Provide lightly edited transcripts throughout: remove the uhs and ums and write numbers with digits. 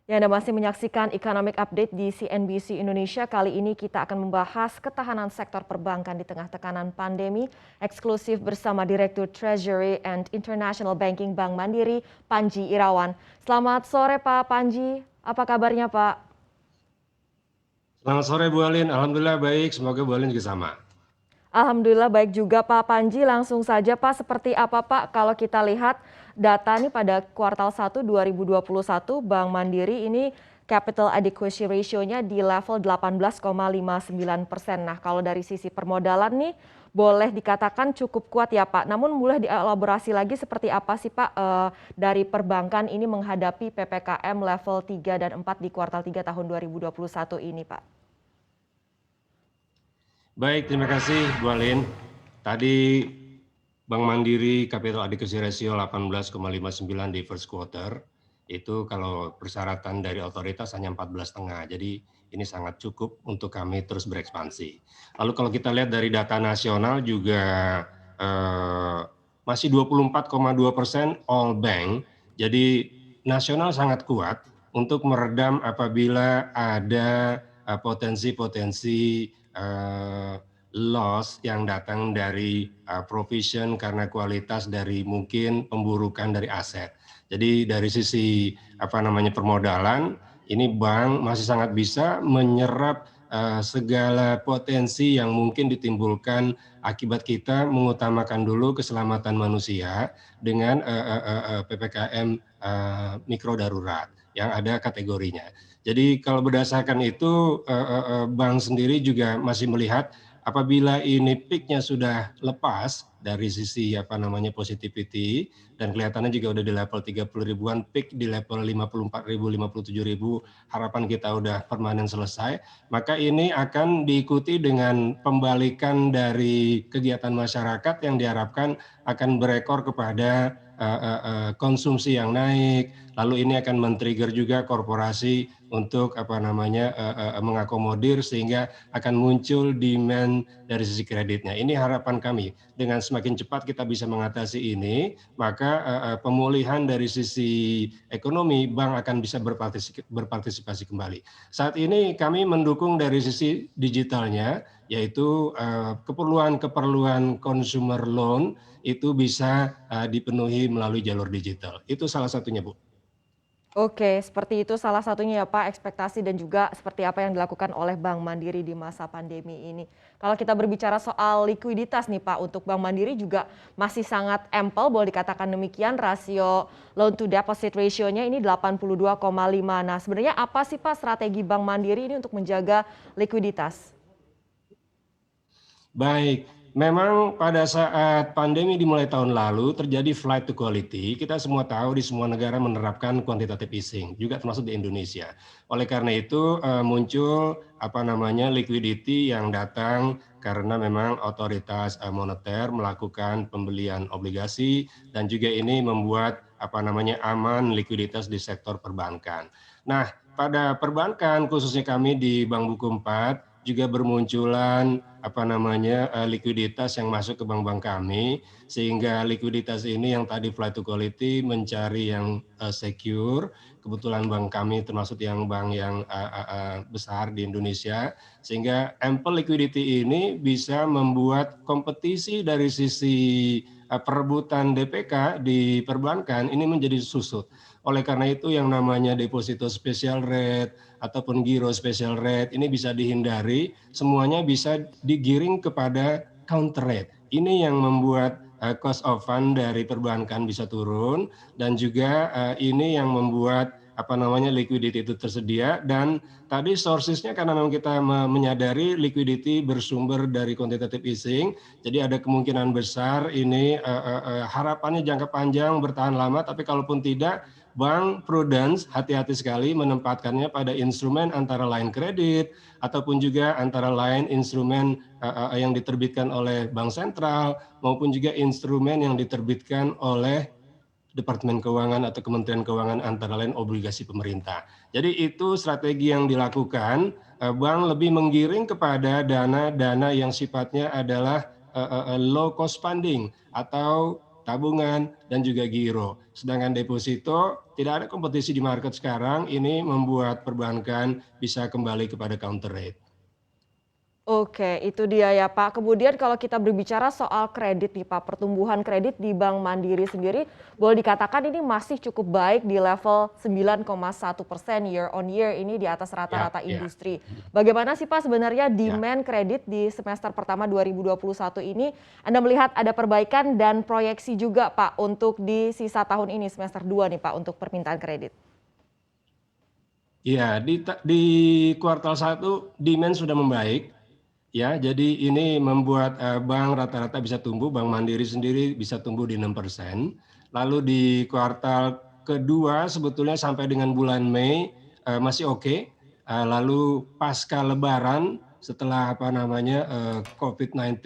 Ya, Anda masih menyaksikan Economic Update di CNBC Indonesia. Kali ini kita akan membahas ketahanan sektor perbankan di tengah tekanan pandemi, eksklusif bersama Direktur Treasury and International Banking Bank Mandiri, Panji Irawan. Selamat sore Pak Panji, apa kabarnya Pak? Selamat sore Bu Alin, Alhamdulillah baik, semoga Bu Alin juga sama. Alhamdulillah baik juga Pak Panji. Langsung saja Pak, seperti apa Pak kalau kita lihat data nih pada kuartal 1 2021 Bank Mandiri ini capital adequacy ratio-nya di level 18,59%. Nah, kalau dari sisi permodalan nih boleh dikatakan cukup kuat ya Pak. Namun boleh dielaborasi lagi seperti apa sih Pak dari perbankan ini menghadapi PPKM level 3 dan 4 di kuartal 3 tahun 2021 ini Pak? Baik, terima kasih Bu Alin. Tadi Bank Mandiri Capital Adequacy Ratio 18,59 di first quarter, itu kalau persyaratan dari otoritas hanya 14,5, jadi ini sangat cukup untuk kami terus berekspansi. Lalu kalau kita lihat dari data nasional juga masih 24,2% all bank, jadi nasional sangat kuat untuk meredam apabila ada potensi-potensi loss yang datang dari provision karena kualitas dari mungkin pemburukan dari aset. Jadi dari sisi permodalan, ini bank masih sangat bisa menyerap segala potensi yang mungkin ditimbulkan akibat kita mengutamakan dulu keselamatan manusia dengan PPKM mikro darurat yang ada kategorinya. Jadi kalau berdasarkan itu bank sendiri juga masih melihat apabila ini peaknya sudah lepas dari sisi positivity dan kelihatannya juga udah di level 30 ribuan, peak di level 54 ribu, 57 ribu, harapan kita udah permanen selesai, maka ini akan diikuti dengan pembalikan dari kegiatan masyarakat yang diharapkan akan berekor kepada konsumsi yang naik, lalu ini akan men-trigger juga korporasi untuk mengakomodir sehingga akan muncul demand dari sisi kreditnya. Ini harapan kami. Dengan semakin cepat kita bisa mengatasi ini, maka pemulihan dari sisi ekonomi bank akan bisa berpartisipasi kembali. Saat ini kami mendukung dari sisi digitalnya, yaitu keperluan consumer loan itu bisa dipenuhi melalui jalur digital. Itu salah satunya, Bu. Oke, seperti itu salah satunya ya Pak, ekspektasi dan juga seperti apa yang dilakukan oleh Bank Mandiri di masa pandemi ini. Kalau kita berbicara soal likuiditas nih Pak, untuk Bank Mandiri juga masih sangat ample, boleh dikatakan demikian, rasio loan to deposit ratio-nya ini 82,5. Nah, sebenarnya apa sih Pak strategi Bank Mandiri ini untuk menjaga likuiditas? Baik, memang pada saat pandemi dimulai tahun lalu terjadi flight to quality. Kita semua tahu di semua negara menerapkan quantitative easing, juga termasuk di Indonesia. Oleh karena itu muncul liquidity yang datang karena memang otoritas moneter melakukan pembelian obligasi dan juga ini membuat aman likuiditas di sektor perbankan. Nah, pada perbankan khususnya kami di Bank Buku 4 juga bermunculan likuiditas yang masuk ke bank-bank kami, sehingga likuiditas ini yang tadi flight to quality mencari yang secure. Kebetulan bank kami termasuk yang bank yang besar di Indonesia, sehingga ample liquidity ini bisa membuat kompetisi dari sisi perebutan DPK di perbankan ini menjadi susut. Oleh karena itu yang namanya deposito special rate ataupun giro special rate ini bisa dihindari, semuanya bisa digiring kepada counter rate. Ini yang membuat cost of fund dari perbankan bisa turun, dan juga ini yang membuat liquidity itu tersedia. Dan tadi sourcesnya karena memang kita menyadari liquidity bersumber dari quantitative easing, jadi ada kemungkinan besar ini harapannya jangka panjang bertahan lama, tapi kalaupun tidak, bank prudence hati-hati sekali menempatkannya pada instrumen antara lain kredit ataupun juga antara lain instrumen yang diterbitkan oleh bank sentral maupun juga instrumen yang diterbitkan oleh Departemen Keuangan atau Kementerian Keuangan, antara lain obligasi pemerintah. Jadi itu strategi yang dilakukan, bank lebih menggiring kepada dana-dana yang sifatnya adalah low cost funding atau tabungan, dan juga giro. Sedangkan deposito, tidak ada kompetisi di market sekarang, ini membuat perbankan bisa kembali kepada counter rate. Oke, itu dia ya Pak. Kemudian kalau kita berbicara soal kredit nih Pak, pertumbuhan kredit di Bank Mandiri sendiri boleh dikatakan ini masih cukup baik di level 9,1% year on year, ini di atas Ya, rata-rata ya, industri. Bagaimana sih Pak sebenarnya ya. demand kredit di semester pertama 2021 ini? Anda melihat ada perbaikan dan proyeksi juga Pak untuk di sisa tahun ini semester 2 nih Pak untuk permintaan kredit. Iya, di kuartal 1 demand sudah membaik. Ya, jadi ini membuat bank rata-rata bisa tumbuh, Bank Mandiri sendiri bisa tumbuh di 6%. Lalu di kuartal kedua sebetulnya sampai dengan bulan Mei masih oke. Lalu pasca Lebaran setelah COVID-19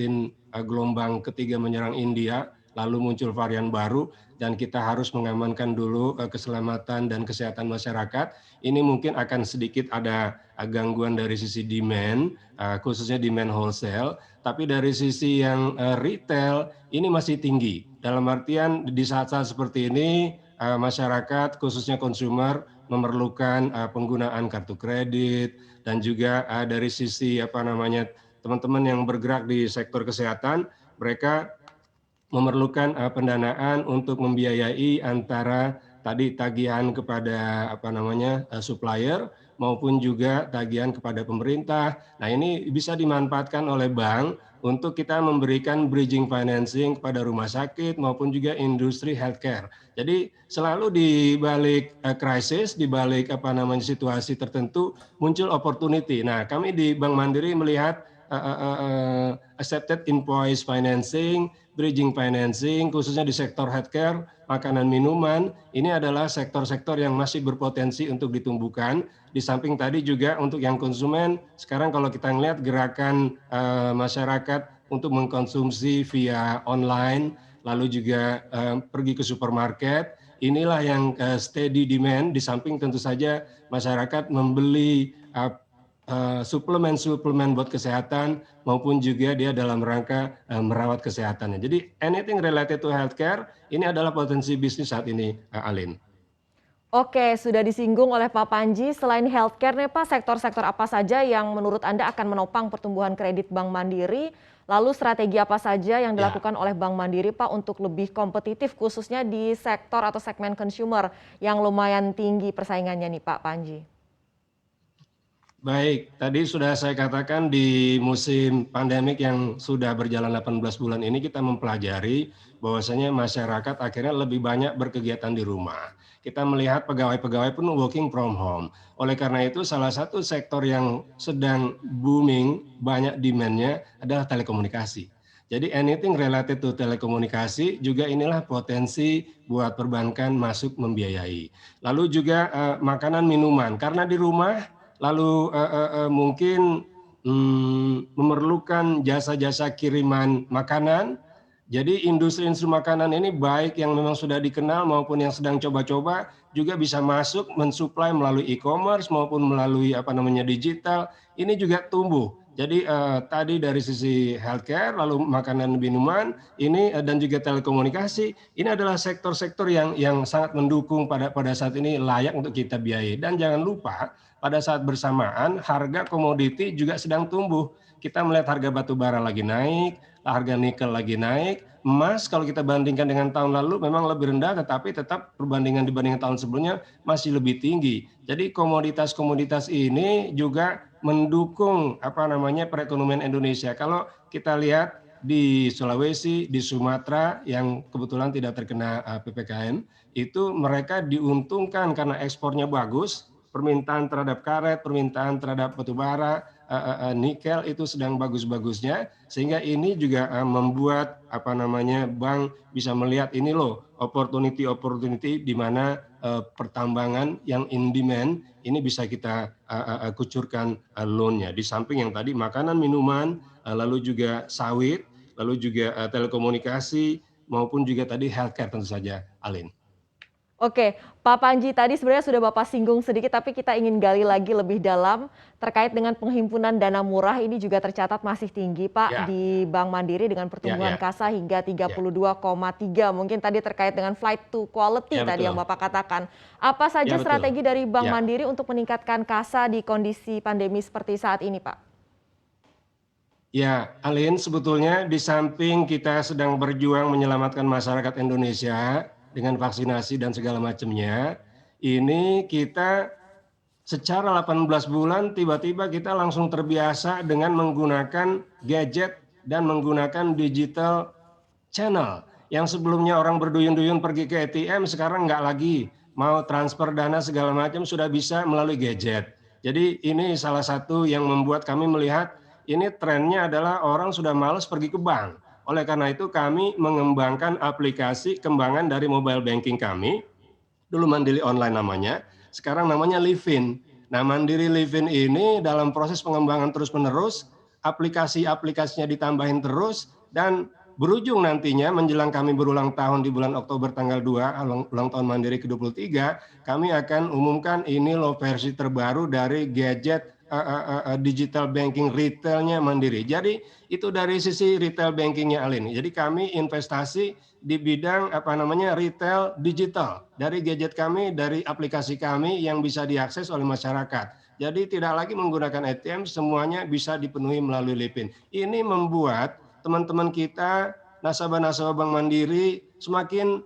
gelombang ketiga menyerang India, lalu muncul varian baru dan kita harus mengamankan dulu keselamatan dan kesehatan masyarakat. Ini mungkin akan sedikit ada gangguan dari sisi demand, khususnya demand wholesale, tapi dari sisi yang retail ini masih tinggi. Dalam artian di saat-saat seperti ini masyarakat khususnya konsumer memerlukan penggunaan kartu kredit dan juga dari sisi teman-teman yang bergerak di sektor kesehatan, mereka memerlukan pendanaan untuk membiayai antara tadi tagihan kepada supplier maupun juga tagihan kepada pemerintah. Nah, ini bisa dimanfaatkan oleh bank untuk kita memberikan bridging financing kepada rumah sakit maupun juga industri healthcare. Jadi selalu di balik krisis, di balik situasi tertentu muncul opportunity. Nah, kami di Bank Mandiri melihat accepted invoice financing, bridging financing, khususnya di sektor healthcare, makanan minuman, ini adalah sektor-sektor yang masih berpotensi untuk ditumbuhkan. Di samping tadi juga untuk yang konsumen, sekarang kalau kita melihat gerakan masyarakat untuk mengkonsumsi via online, lalu juga pergi ke supermarket, inilah yang steady demand, di samping tentu saja masyarakat membeli suplemen-suplemen buat kesehatan maupun juga dia dalam rangka merawat kesehatannya. Jadi anything related to healthcare ini adalah potensi bisnis saat ini, Alin. Oke, sudah disinggung oleh Pak Panji, selain healthcare nih Pak, sektor-sektor apa saja yang menurut Anda akan menopang pertumbuhan kredit Bank Mandiri? Lalu strategi apa saja yang Ya. dilakukan oleh Bank Mandiri Pak untuk lebih kompetitif khususnya di sektor atau segmen consumer yang lumayan tinggi persaingannya nih Pak Panji? Baik, tadi sudah saya katakan di musim pandemik yang sudah berjalan 18 bulan ini kita mempelajari bahwasanya masyarakat akhirnya lebih banyak berkegiatan di rumah. Kita melihat pegawai-pegawai pun working from home. Oleh karena itu salah satu sektor yang sedang booming, banyak demand-nya adalah telekomunikasi. Jadi anything related to telekomunikasi juga inilah potensi buat perbankan masuk membiayai. Lalu juga makanan minuman, karena di rumah lalu mungkin memerlukan jasa-jasa kiriman makanan. Jadi industri-industri makanan ini baik yang memang sudah dikenal maupun yang sedang coba-coba juga bisa masuk mensuplai melalui e-commerce maupun melalui digital. Ini juga tumbuh. Jadi tadi dari sisi healthcare, lalu makanan minuman, ini dan juga telekomunikasi, ini adalah sektor-sektor yang sangat mendukung pada saat ini layak untuk kita biayai. Dan jangan lupa pada saat bersamaan harga komoditi juga sedang tumbuh. Kita melihat harga batu bara lagi naik, harga nikel lagi naik, emas kalau kita bandingkan dengan tahun lalu memang lebih rendah, tetapi tetap perbandingan dibanding tahun sebelumnya masih lebih tinggi. Jadi komoditas-komoditas ini juga mendukung perekonomian Indonesia. Kalau kita lihat di Sulawesi, di Sumatera yang kebetulan tidak terkena PPKM, itu mereka diuntungkan karena ekspornya bagus, permintaan terhadap karet, permintaan terhadap batu bara, nikel itu sedang bagus-bagusnya, sehingga ini juga membuat bank bisa melihat ini loh opportunity di mana pertambangan yang in demand ini bisa kita kucurkan loan-nya. Di samping yang tadi makanan, minuman, lalu juga sawit, lalu juga telekomunikasi maupun juga tadi healthcare tentu saja, Alin. Oke, Pak Panji tadi sebenarnya sudah Bapak singgung sedikit, tapi kita ingin gali lagi lebih dalam terkait dengan penghimpunan dana murah ini juga tercatat masih tinggi Pak Ya, di Bank Mandiri dengan ya, pertumbuhan ya, kasa hingga ya, 32,3. Mungkin tadi terkait dengan flight to quality ya tadi yang betul, Bapak katakan. Apa ya saja betul, strategi dari Bank ya. Mandiri untuk meningkatkan kasa di kondisi pandemi seperti saat ini Pak? Ya, Alin, sebetulnya di samping kita sedang berjuang menyelamatkan masyarakat Indonesia dengan vaksinasi dan segala macamnya, ini kita secara 18 bulan tiba-tiba kita langsung terbiasa dengan menggunakan gadget dan menggunakan digital channel. Yang sebelumnya orang berduyun-duyun pergi ke ATM, sekarang nggak lagi. Mau transfer dana segala macam sudah bisa melalui gadget. Jadi ini salah satu yang membuat kami melihat ini trennya adalah orang sudah malas pergi ke bank. Oleh karena itu kami mengembangkan aplikasi kembangan dari mobile banking kami, dulu Mandiri Online namanya, sekarang namanya Livin. Nah, Mandiri Livin ini dalam proses pengembangan terus-menerus, aplikasi-aplikasinya ditambahin terus, dan berujung nantinya menjelang kami berulang tahun di bulan Oktober tanggal 2, ulang tahun Mandiri ke-23, kami akan umumkan ini loh versi terbaru dari gadget digital banking retailnya Mandiri. Jadi itu dari sisi retail bankingnya Alin. Jadi kami investasi di bidang retail digital dari gadget kami, dari aplikasi kami yang bisa diakses oleh masyarakat. Jadi tidak lagi menggunakan ATM, semuanya bisa dipenuhi melalui Livin. Ini membuat teman-teman kita nasabah-nasabah Bank Mandiri semakin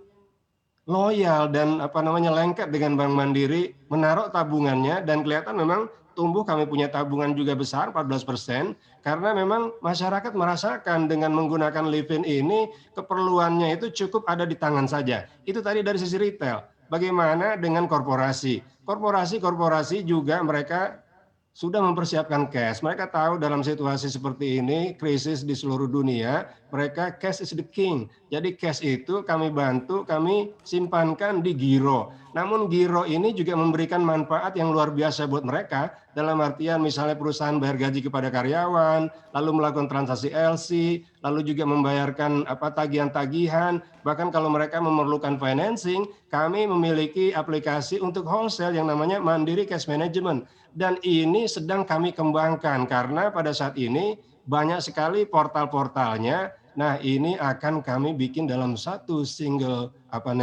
loyal dan lengket dengan Bank Mandiri, menaruh tabungannya dan kelihatan memang tumbuh, kami punya tabungan juga besar 14%, karena memang masyarakat merasakan dengan menggunakan Livin ini keperluannya itu cukup ada di tangan saja. Itu tadi dari sisi retail. Bagaimana dengan korporasi? Korporasi juga mereka sudah mempersiapkan cash. Mereka tahu dalam situasi seperti ini, krisis di seluruh dunia, mereka cash is the king. Jadi cash itu kami bantu, kami simpankan di giro. Namun giro ini juga memberikan manfaat yang luar biasa buat mereka, dalam artian misalnya perusahaan bayar gaji kepada karyawan, lalu melakukan transaksi LC, lalu juga membayarkan tagihan-tagihan, bahkan kalau mereka memerlukan financing, kami memiliki aplikasi untuk wholesale yang namanya Mandiri Cash Management. Dan ini sedang kami kembangkan karena pada saat ini banyak sekali portal-portalnya. Nah, ini akan kami bikin dalam satu single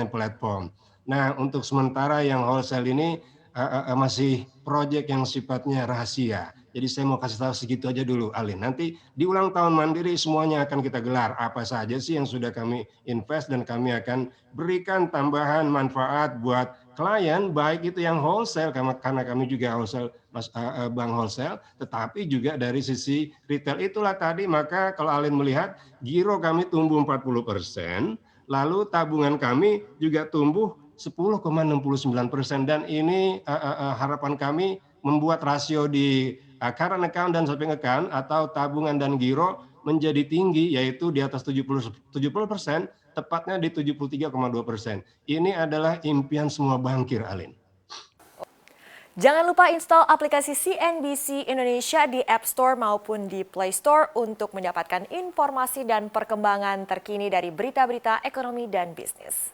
platform. Nah, untuk sementara yang wholesale ini masih proyek yang sifatnya rahasia. Jadi saya mau kasih tahu segitu aja dulu, Alin. Nanti di ulang tahun Mandiri semuanya akan kita gelar. Apa saja sih yang sudah kami invest dan kami akan berikan tambahan manfaat buat klien, baik itu yang wholesale, karena kami juga wholesale, bank wholesale, tetapi juga dari sisi retail. Itulah tadi, maka kalau Alin melihat, giro kami tumbuh 40%, lalu tabungan kami juga tumbuh 10,69%, dan ini harapan kami membuat rasio di current account dan saving account atau tabungan dan giro menjadi tinggi, yaitu di atas 70%, tepatnya di 73,2%. Ini adalah impian semua bankir, Alin. Jangan lupa install aplikasi CNBC Indonesia di App Store maupun di Play Store untuk mendapatkan informasi dan perkembangan terkini dari berita-berita ekonomi dan bisnis.